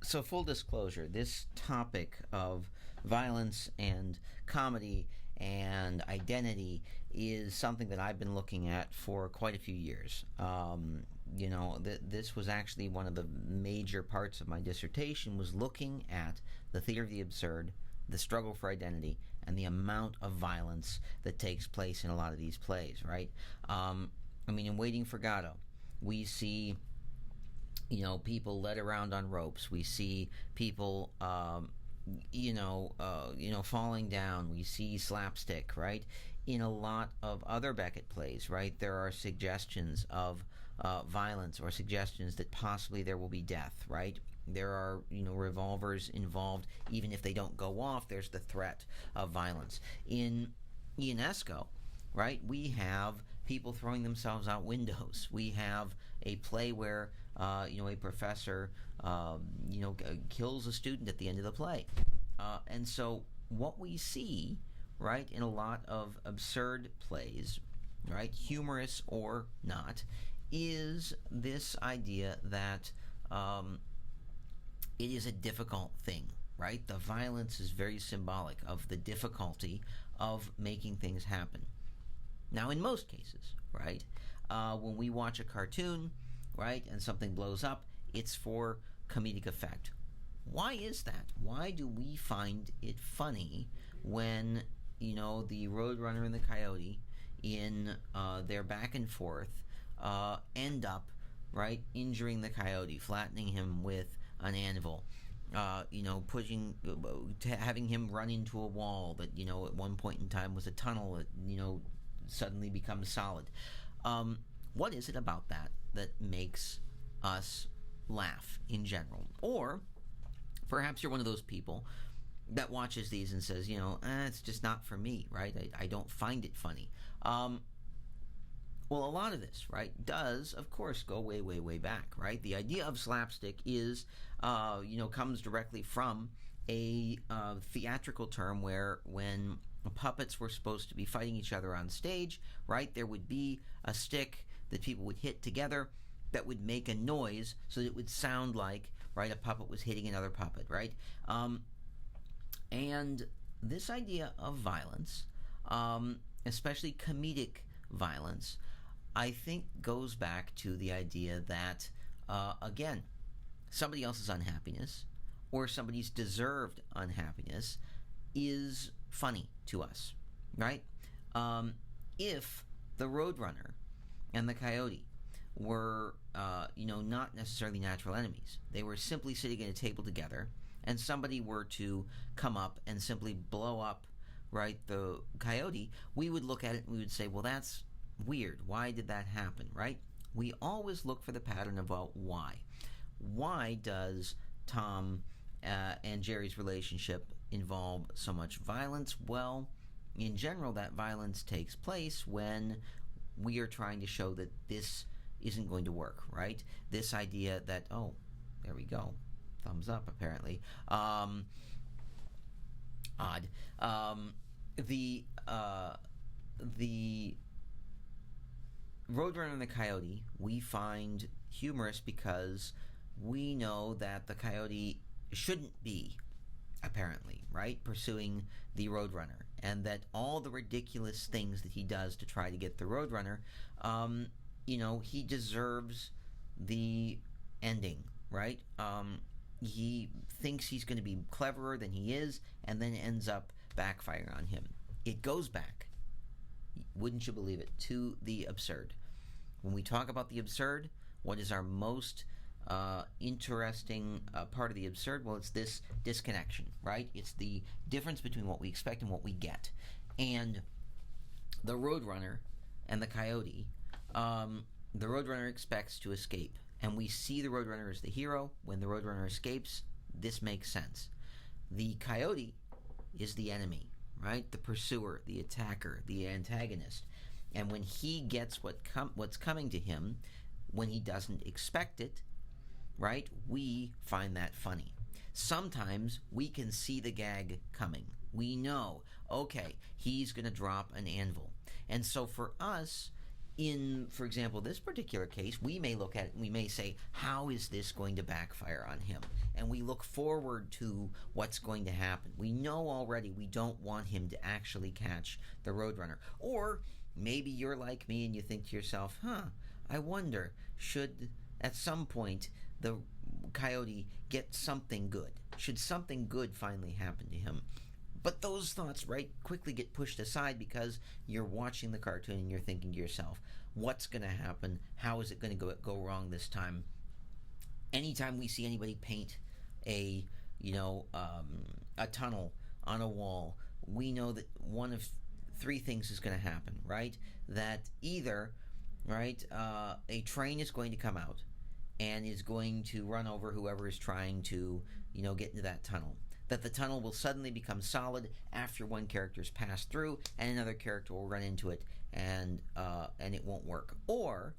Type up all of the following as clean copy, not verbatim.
So, full disclosure, this topic of violence and comedy and identity is something that I've been looking at for quite a few years. This was actually one of the major parts of my dissertation, was looking at the theater of the absurd, the struggle for identity, and the amount of violence that takes place in a lot of these plays, right? In Waiting for Godot, we see people led around on ropes. We see people, falling down. We see slapstick, right? In a lot of other Beckett plays, right, there are suggestions of violence, or suggestions that possibly there will be death, right? There are, revolvers involved. Even if they don't go off, there's the threat of violence. In Ionesco, right, we have people throwing themselves out windows. We have a play where, a professor, kills a student at the end of the play. And so what we see, right, in a lot of absurd plays, right, humorous or not, is this idea that it is a difficult thing, right? The violence is very symbolic of the difficulty of making things happen. Now, in most cases, right, when we watch a cartoon, right, and something blows up, it's for comedic effect. Why is that? Why do we find it funny when, the Roadrunner and the Coyote, in their back and forth, end up, right, injuring the Coyote, flattening him with an anvil, having him run into a wall that, at one point in time was a tunnel that, suddenly becomes solid. What is it about that makes us laugh in general? Or perhaps you're one of those people that watches these and says, it's just not for me, right? I don't find it funny. Well, a lot of this, right, does, of course, go way, way, way back, right? The idea of slapstick is, comes directly from a theatrical term where when puppets were supposed to be fighting each other on stage, right, there would be a stick that people would hit together that would make a noise so that it would sound like, right, a puppet was hitting another puppet, right? And this idea of violence, especially comedic violence, I think goes back to the idea that, again, somebody else's unhappiness or somebody's deserved unhappiness is funny to us, right? If the Roadrunner and the Coyote were, not necessarily natural enemies, they were simply sitting at a table together, and somebody were to come up and simply blow up, right, the Coyote, we would look at it and we would say, well, that's weird. Why did that happen, right? We always look for the pattern about why. Why does Tom and Jerry's relationship involve so much violence? Well, in general, that violence takes place when we are trying to show that this isn't going to work, right? This idea that, oh, there we go, thumbs up, apparently. Odd. The Roadrunner and the Coyote we find humorous because we know that the Coyote shouldn't be, apparently, right, pursuing the Roadrunner, and that all the ridiculous things that he does to try to get the Roadrunner, he deserves the ending, right? He thinks he's going to be cleverer than he is, and then ends up backfiring on him. It goes back, wouldn't you believe it, to the absurd. When we talk about the absurd, what is our most interesting part of the absurd? Well, it's this disconnection, right? It's the difference between what we expect and what we get. And the Roadrunner and the Coyote, the Roadrunner expects to escape, and we see the Roadrunner as the hero. When the Roadrunner escapes, this makes sense. The Coyote is the enemy, right? The pursuer, the attacker, the antagonist. And when he gets what's coming to him, when he doesn't expect it, right, we find that funny. Sometimes we can see the gag coming. We know, okay, he's going to drop an anvil. And so for us, in, for example, this particular case, we may look at it and we may say, how is this going to backfire on him? And we look forward to what's going to happen. We know already we don't want him to actually catch the Roadrunner. Or maybe you're like me and you think to yourself, I wonder, should at some point the coyote get something good? Should something good finally happen to him? But those thoughts, right, quickly get pushed aside because you're watching the cartoon and you're thinking to yourself, what's going to happen? How is it going to go wrong this time? Anytime we see anybody paint a tunnel on a wall, we know that one of three things is going to happen, right? That either, right, a train is going to come out and is going to run over whoever is trying to, get into that tunnel. That the tunnel will suddenly become solid after one character's passed through, and another character will run into it, and it won't work. Or,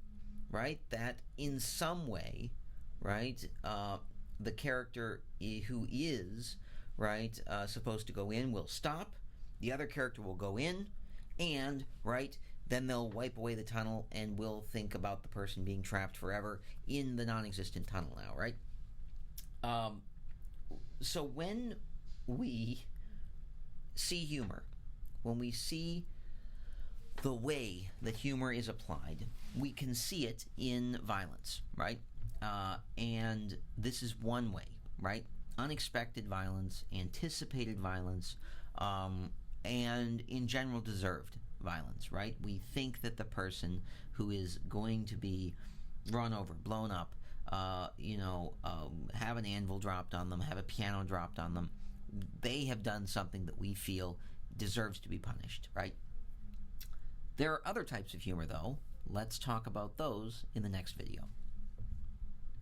right, that in some way, right, the character who is, right, supposed to go in will stop, the other character will go in, and, right, then they'll wipe away the tunnel, and we'll think about the person being trapped forever in the non-existent tunnel now, right? So when we see humor, when we see the way that humor is applied, we can see it in violence, right? And this is one way, right? Unexpected violence, anticipated violence, and in general deserved violence, right? We think that the person who is going to be run over, blown up, have an anvil dropped on them, have a piano dropped on them, they have done something that we feel deserves to be punished, right? There are other types of humor, though. Let's talk about those in the next video.